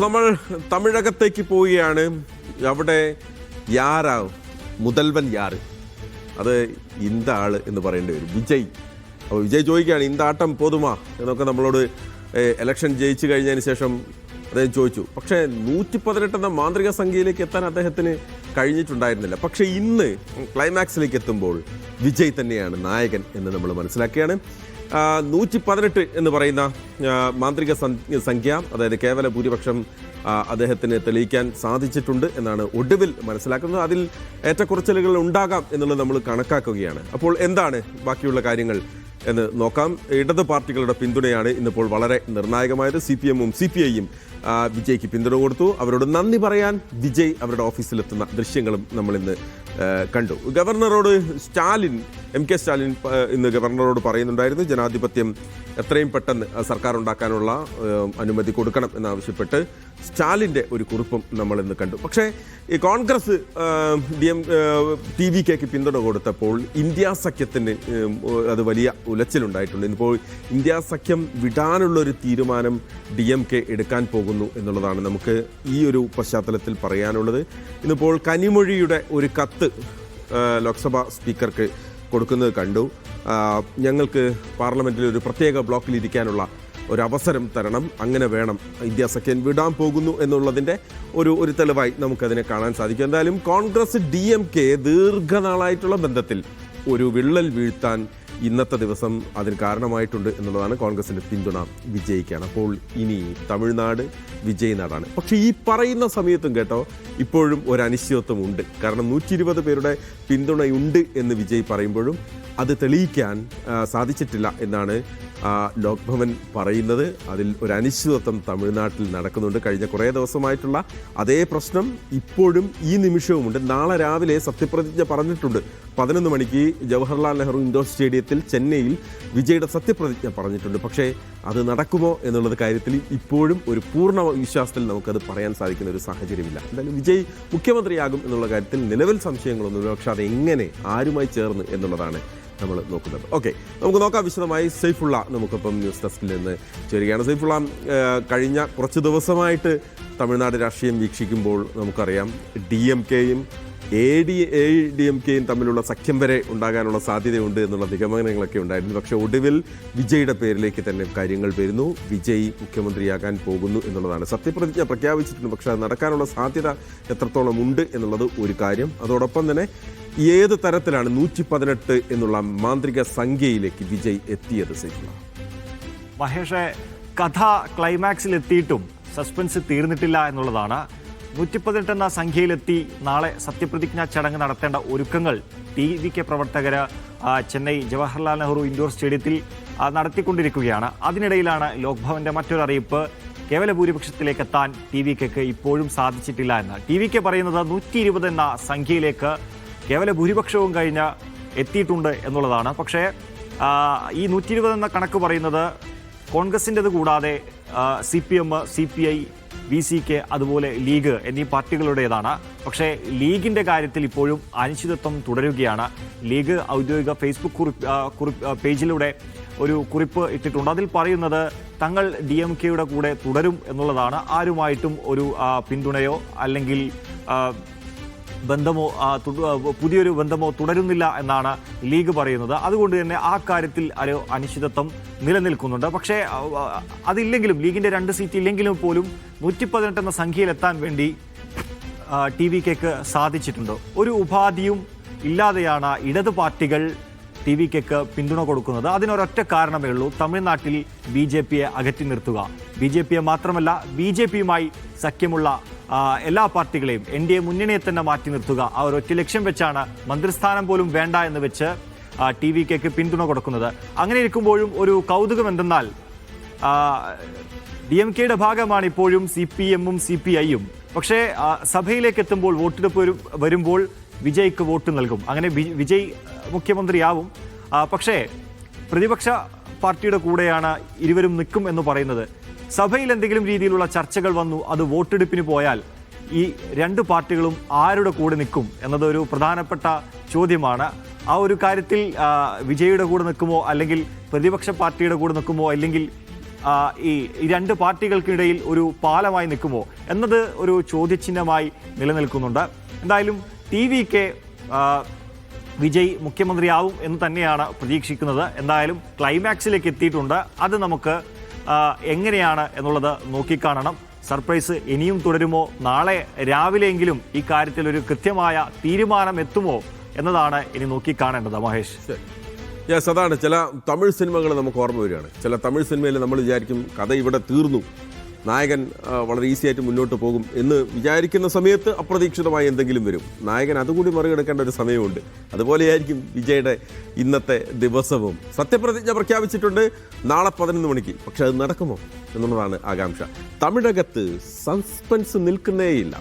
നമ്മൾ തമിഴകത്തേക്ക് പോവുകയാണ്. അവിടെ യാറാ മുതൽവൻ യാറ്, അത് ഇന്ത ആള് എന്ന് പറയേണ്ടി വരും, വിജയ്. അപ്പോൾ വിജയ് ചോദിക്കുകയാണ് ഇന്ത ആട്ടം പോതുമാ എന്നൊക്കെ നമ്മളോട് ഇലക്ഷൻ ജയിച്ചു കഴിഞ്ഞതിന് ശേഷം അദ്ദേഹം ചോദിച്ചു. പക്ഷേ 118 എന്ന മാന്ത്രിക സംഖ്യയിലേക്ക് എത്താൻ അദ്ദേഹത്തിന് കഴിഞ്ഞിട്ടുണ്ടായിരുന്നില്ല. പക്ഷേ ഇന്ന് ക്ലൈമാക്സിലേക്ക് എത്തുമ്പോൾ വിജയ് തന്നെയാണ് നായകൻ എന്ന് നമ്മൾ മനസ്സിലാക്കുകയാണ്. 118 എന്ന് പറയുന്ന മാന്ത്രിക സംഖ്യ, അതായത് കേവല ഭൂരിപക്ഷം അദ്ദേഹത്തിന് തെളിയിക്കാൻ സാധിച്ചിട്ടുണ്ട് എന്നാണ് ഒടുവിൽ മനസ്സിലാക്കുന്നത്. അതിൽ ഏറ്റക്കുറച്ചിലുകൾ ഉണ്ടാകാം എന്നുള്ളത് നമ്മൾ കണക്കാക്കുകയാണ്. അപ്പോൾ എന്താണ് ബാക്കിയുള്ള കാര്യങ്ങൾ എന്ന് നോക്കാം. ഇടത് പാർട്ടികളുടെ പിന്തുണയാണ് ഇന്നിപ്പോൾ വളരെ നിർണായകമായത്. CPM-ഉം CPI-യും വിജയ്ക്ക് പിന്തുണ കൊടുത്തു. അവരോട് നന്ദി പറയാൻ വിജയ് അവരുടെ ഓഫീസിലെത്തുന്ന ദൃശ്യങ്ങളും നമ്മളിന്ന് കണ്ടു. ഗവർണറോട് MK സ്റ്റാലിൻ ഇന്ന് ഗവർണറോട് പറയുന്നുണ്ടായിരുന്നു, ജനാധിപത്യം എത്രയും പെട്ടെന്ന് സർക്കാർ ഉണ്ടാക്കാനുള്ള അനുമതി കൊടുക്കണം എന്നാവശ്യപ്പെട്ട് സ്റ്റാലിൻ്റെ ഒരു കുറിപ്പും നമ്മൾ ഇന്ന് കണ്ടു. പക്ഷേ ഈ കോൺഗ്രസ് TVKക്ക് പിന്തുണ കൊടുത്തപ്പോൾ ഇന്ത്യ സഖ്യത്തിന് അത് വലിയ ഉലച്ചിലുണ്ടായിട്ടുണ്ട്. ഇന്നിപ്പോൾ ഇന്ത്യ സഖ്യം വിടാനുള്ളൊരു തീരുമാനം DMK എടുക്കാൻ പോകുന്നു എന്നുള്ളതാണ് നമുക്ക് ഈ ഒരു പശ്ചാത്തലത്തിൽ പറയാനുള്ളത്. ഇന്നിപ്പോൾ കനിമൊഴിയുടെ ഒരു കത്ത് ലോക്സഭാ സ്പീക്കർക്ക് കൊടുക്കുന്നത് കണ്ടു. ഞങ്ങൾക്ക് പാർലമെൻറ്റിൽ ഒരു പ്രത്യേക ബ്ലോക്കിൽ ഇരിക്കാനുള്ള ഒരവസരം തരണം, അങ്ങനെ വേണം, ഇന്ത്യ സഖ്യം വിടാൻ പോകുന്നു എന്നുള്ളതിൻ്റെ ഒരു തെളിവായി നമുക്കതിനെ കാണാൻ സാധിക്കും. എന്തായാലും കോൺഗ്രസ് DMK ദീർഘനാളായിട്ടുള്ള ബന്ധത്തിൽ ഒരു വിള്ളൽ വീഴ്ത്താൻ ഇന്നത്തെ ദിവസം അതിന് കാരണമായിട്ടുണ്ട് എന്നുള്ളതാണ്. കോൺഗ്രസിൻ്റെ പിന്തുണ വിജയിക്കാണ്. അപ്പോൾ ഇനി തമിഴ്നാട് വിജയ് നാടാണ്. പക്ഷേ ഈ പറയുന്ന സമയത്തും കേട്ടോ ഇപ്പോഴും ഒരു അനിശ്ചിതത്വം ഉണ്ട്. കാരണം 120 പേരുടെ പിന്തുണയുണ്ട് എന്ന് വിജയ് പറയുമ്പോഴും അത് തെളിയിക്കാൻ സാധിച്ചിട്ടില്ല എന്നാണ് ലോക് ഭവൻ പറയുന്നത്. അതിൽ ഒരു അനിശ്ചിതത്വം തമിഴ്നാട്ടിൽ നടക്കുന്നുണ്ട്. കഴിഞ്ഞ കുറേ ദിവസമായിട്ടുള്ള അതേ പ്രശ്നം ഇപ്പോഴും ഈ നിമിഷവുമുണ്ട്. നാളെ രാവിലെ സത്യപ്രതിജ്ഞ പറഞ്ഞിട്ടുണ്ട്. 11 മണിക്ക് ജവഹർലാൽ നെഹ്റു ഇൻഡോർ സ്റ്റേഡിയത്തിൽ ചെന്നൈയിൽ വിജയുടെ സത്യപ്രതിജ്ഞ പറഞ്ഞിട്ടുണ്ട്. പക്ഷേ അത് നടക്കുമോ എന്നുള്ളത് കാര്യത്തിൽ ഇപ്പോഴും ഒരു പൂർണ്ണ വിശ്വാസത്തിൽ നമുക്കത് പറയാൻ സാധിക്കുന്ന ഒരു സാഹചര്യമില്ല. എന്തായാലും വിജയ് മുഖ്യമന്ത്രിയാകും എന്നുള്ള കാര്യത്തിൽ നിലവിൽ സംശയങ്ങളൊന്നുമില്ല. പക്ഷെ അതെങ്ങനെ, ആരുമായി ചേർന്ന് എന്നുള്ളതാണ് നമ്മൾ നോക്കുന്നത്. ഓക്കെ, നമുക്ക് നോക്കാം വിശദമായി. സൈഫുള്ള നമുക്കിപ്പം ന്യൂസ് ഡെസ്കിൽ നിന്ന് ചേരുകയാണ്. സൈഫുള്ള, കഴിഞ്ഞ കുറച്ച് ദിവസമായിട്ട് തമിഴ്നാട് രാഷ്ട്രീയം വീക്ഷിക്കുമ്പോൾ നമുക്കറിയാം DMK-യും ADMK-യും തമ്മിലുള്ള സഖ്യം വരെ ഉണ്ടാകാനുള്ള സാധ്യതയുണ്ട് എന്നുള്ള നിഗമനങ്ങളൊക്കെ ഉണ്ടായിരുന്നു. പക്ഷേ ഒടുവിൽ വിജയുടെ പേരിലേക്ക് തന്നെ കാര്യങ്ങൾ വരുന്നു. വിജയ് മുഖ്യമന്ത്രിയാകാൻ പോകുന്നു എന്നുള്ളതാണ്. സത്യപ്രതിജ്ഞ പ്രഖ്യാപിച്ചിട്ടുണ്ട്, പക്ഷേ അത് നടക്കാനുള്ള സാധ്യത എത്രത്തോളം ഉണ്ട് എന്നുള്ളത് ഒരു കാര്യം. അതോടൊപ്പം തന്നെ ഏത് തരത്തിലാണ് 118 എന്നുള്ള മാന്ത്രിക സംഖ്യയിലേക്ക് വിജയ് എത്തിയത്? മഹേഷ്, കഥ ക്ലൈമാക്സിൽ എത്തിയിട്ടും സസ്പെൻസ് തീർന്നിട്ടില്ല എന്നുള്ളതാണ്. 118 എന്ന സംഖ്യയിലെത്തി നാളെ സത്യപ്രതിജ്ഞാ ചടങ്ങ് നടത്തേണ്ട ഒരുക്കങ്ങൾ TVK പ്രവർത്തകർ ചെന്നൈ ജവഹർലാൽ നെഹ്റു ഇൻഡോർ സ്റ്റേഡിയത്തിൽ നടത്തിക്കൊണ്ടിരിക്കുകയാണ്. അതിനിടയിലാണ് ലോക് ഭവന്റെ മറ്റൊരു അറിയിപ്പ്, കേവല ഭൂരിപക്ഷത്തിലേക്ക് എത്താൻ TVKക്ക് ഇപ്പോഴും സാധിച്ചിട്ടില്ല എന്ന്. TVK പറയുന്നത് 120 എന്ന സംഖ്യയിലേക്ക് കേവല ഭൂരിപക്ഷവും കഴിഞ്ഞ് എത്തിയിട്ടുണ്ട് എന്നുള്ളതാണ്. പക്ഷേ ഈ 120 എന്ന കണക്ക് പറയുന്നത് കോൺഗ്രസിൻ്റെത് കൂടാതെ CPM, CPI, VCK അതുപോലെ ലീഗ് എന്നീ പാർട്ടികളുടേതാണ്. പക്ഷേ ലീഗിൻ്റെ കാര്യത്തിൽ ഇപ്പോഴും അനിശ്ചിതത്വം തുടരുകയാണ്. ലീഗ് ഔദ്യോഗിക ഫേസ്ബുക്ക് പേജിലൂടെ ഒരു കുറിപ്പ് ഇട്ടിട്ടുണ്ട്. അതിൽ പറയുന്നത് തങ്ങൾ DMK-യുടെ കൂടെ തുടരും എന്നുള്ളതാണ്. ആരുമായിട്ടും ഒരു പിന്തുണയോ അല്ലെങ്കിൽ ബന്ധമോ പുതിയൊരു ബന്ധമോ തുടരുന്നില്ല എന്നാണ് ലീഗ് പറയുന്നത്. അതുകൊണ്ട് തന്നെ ആ കാര്യത്തിൽ ഒരു അനിശ്ചിതത്വം നിലനിൽക്കുന്നുണ്ട്. പക്ഷേ അതില്ലെങ്കിലും, ലീഗിൻ്റെ 2 സീറ്റ് ഇല്ലെങ്കിലും പോലും 118 എന്ന സംഖ്യയിലെത്താൻ വേണ്ടി TVKക്ക് സാധിച്ചിട്ടുണ്ട്. ഒരു ഉപാധിയും ഇല്ലാതെയാണ് ഇടത് പാർട്ടികൾ TVKക്ക് പിന്തുണ കൊടുക്കുന്നത്. അതിനൊരൊറ്റ കാരണമേ ഉള്ളൂ, തമിഴ്നാട്ടിൽ BJPയെ അകറ്റി നിർത്തുക. BJPയെ മാത്രമല്ല, BJPയുമായി സഖ്യമുള്ള എല്ലാ പാർട്ടികളെയും NDA മുന്നണിയെ തന്നെ മാറ്റി നിർത്തുക. ആ ഒരൊറ്റ ലക്ഷ്യം വെച്ചാണ് മന്ത്രിസ്ഥാനം പോലും വേണ്ട എന്ന് വെച്ച് TVKക്ക് പിന്തുണ കൊടുക്കുന്നത്. അങ്ങനെ ഇരിക്കുമ്പോഴും ഒരു കൗതുകം എന്തെന്നാൽ DMK-യുടെ ഭാഗമാണ് ഇപ്പോഴും CPM-ഉം CPI-യും. പക്ഷേ സഭയിലേക്ക് എത്തുമ്പോൾ, വോട്ടെടുപ്പ് വരുമ്പോൾ വിജയ്ക്ക് വോട്ട് നൽകും. അങ്ങനെ വിജയ് മുഖ്യമന്ത്രിയാവും. പക്ഷേ പ്രതിപക്ഷ പാർട്ടിയുടെ കൂടെയാണ് ഇരുവരും നിൽക്കും എന്ന് പറയുന്നത്. സഭയിൽ എന്തെങ്കിലും രീതിയിലുള്ള ചർച്ചകൾ വന്നു, അത് വോട്ടെടുപ്പിന് പോയാൽ ഈ 2 പാർട്ടികളും ആരുടെ കൂടെ നിൽക്കും എന്നതൊരു പ്രധാനപ്പെട്ട ചോദ്യമാണ്. ആ ഒരു കാര്യത്തിൽ വിജയുടെ കൂടെ നിൽക്കുമോ, അല്ലെങ്കിൽ പ്രതിപക്ഷ പാർട്ടിയുടെ കൂടെ നിൽക്കുമോ, അല്ലെങ്കിൽ ഈ രണ്ട് പാർട്ടികൾക്കിടയിൽ ഒരു പാലമായി നിൽക്കുമോ എന്നത് ഒരു ചോദ്യചിഹ്നമായി നിലനിൽക്കുന്നുണ്ട്. എന്തായാലും TVK വിജയ് മുഖ്യമന്ത്രിയാവും എന്ന് തന്നെയാണ് പ്രതീക്ഷിക്കുന്നത്. എന്തായാലും ക്ലൈമാക്സിലേക്ക് എത്തിയിട്ടുണ്ട്. അത് നമുക്ക് എങ്ങനെയാണ് എന്നുള്ളത് നോക്കിക്കാണണം. സർപ്രൈസ് ഇനിയും തുടരുമോ? നാളെ രാവിലെയെങ്കിലും ഈ കാര്യത്തിൽ ഒരു കൃത്യമായ തീരുമാനം എത്തുമോ എന്നതാണ് ഇനി നോക്കിക്കാണേണ്ടത്. മഹേഷ്, യെസ്, അതാണ് ചില തമിഴ് സിനിമകൾ നമുക്ക് ഓർമ്മ വരികയാണ്. ചില തമിഴ് സിനിമയിൽ നമ്മൾ വിചാരിക്കും കഥ ഇവിടെ തീർന്നു, നായകൻ വളരെ ഈസി ആയിട്ട് മുന്നോട്ട് പോകും എന്ന് വിചാരിക്കുന്ന സമയത്ത് അപ്രതീക്ഷിതമായി എന്തെങ്കിലും വരും. നായകൻ അതുകൂടി മറികടക്കേണ്ട ഒരു സമയമുണ്ട്. അതുപോലെയായിരിക്കും വിജയുടെ ഇന്നത്തെ ദിവസവും. സത്യപ്രതിജ്ഞ പ്രഖ്യാപിച്ചിട്ടുണ്ട് നാളെ 11 മണിക്ക്. പക്ഷെ അത് നടക്കുമോ എന്നുള്ളതാണ് ആകാംക്ഷ. തമിഴകത്ത് സസ്പെൻസ് നിൽക്കുന്നേയില്ല.